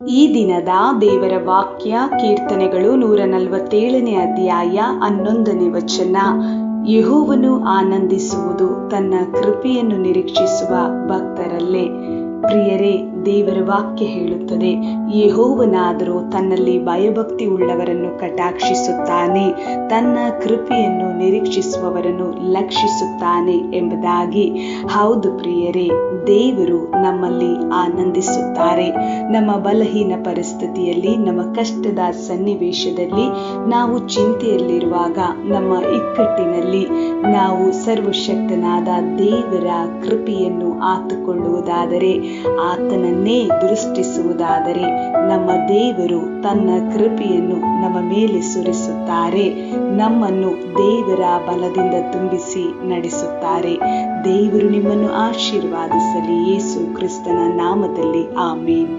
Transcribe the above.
ಈ ದಿನದ ದೇವರ ವಾಕ್ಯ ಕೀರ್ತನೆಗಳು 147ನೇ ಅಧ್ಯಾಯ 11ನೇ ವಚನ. ಯೆಹೋವನು ಆನಂದಿಸುವುದು ತನ್ನ ಕೃಪೆಯನ್ನು ನಿರೀಕ್ಷಿಸುವ ಭಕ್ತರಲ್ಲೇ. ಪ್ರಿಯರೇ, ದೇವರ ವಾಕ್ಯ ಹೇಳುತ್ತದೆ, ಯೆಹೋವನಾದರೂ ತನ್ನಲ್ಲಿ ಭಯಭಕ್ತಿ ಉಳ್ಳವರನ್ನು ಕಟಾಕ್ಷಿಸುತ್ತಾನೆ, ತನ್ನ ಕೃಪೆಯನ್ನು ನಿರೀಕ್ಷಿಸುವವರನ್ನು ಲಕ್ಷಿಸುತ್ತಾನೆ ಎಂಬುದಾಗಿ. ಹೌದು ಪ್ರಿಯರೇ, ದೇವರು ನಮ್ಮಲ್ಲಿ ಆನಂದಿಸುತ್ತಾರೆ. ನಮ್ಮ ಬಲಹೀನ ಪರಿಸ್ಥಿತಿಯಲ್ಲಿ, ನಮ್ಮ ಕಷ್ಟದ ಸನ್ನಿವೇಶದಲ್ಲಿ, ನಾವು ಚಿಂತೆಯಲ್ಲಿರುವಾಗ, ನಮ್ಮ ಇಕ್ಕಟ್ಟಿನಲ್ಲಿ ನಾವು ಸರ್ವಶಕ್ತನಾದ ದೇವರ ಕೃಪೆಯನ್ನು ಆತುಕೊಳ್ಳುವುದಾದರೆ, ಆತನನ್ನೇ ದೃಷ್ಟಿಸುವುದಾದರೆ, ನಮ್ಮ ದೇವರು ತನ್ನ ಕೃಪೆಯನ್ನು ನಮ್ಮ ಮೇಲೆ ಸುರಿಸುತ್ತಾರೆ. ನಮ್ಮನ್ನು ದೇವರ ಬಲದಿಂದ ತುಂಬಿಸಿ ನಡೆಸುತ್ತಾರೆ. ದೇವರು ನಿಮ್ಮನ್ನು ಆಶೀರ್ವಾದಿಸಲಿ. ಯೇಸು ಕ್ರಿಸ್ತನ ನಾಮದಲ್ಲಿ ಆಮೇನ್.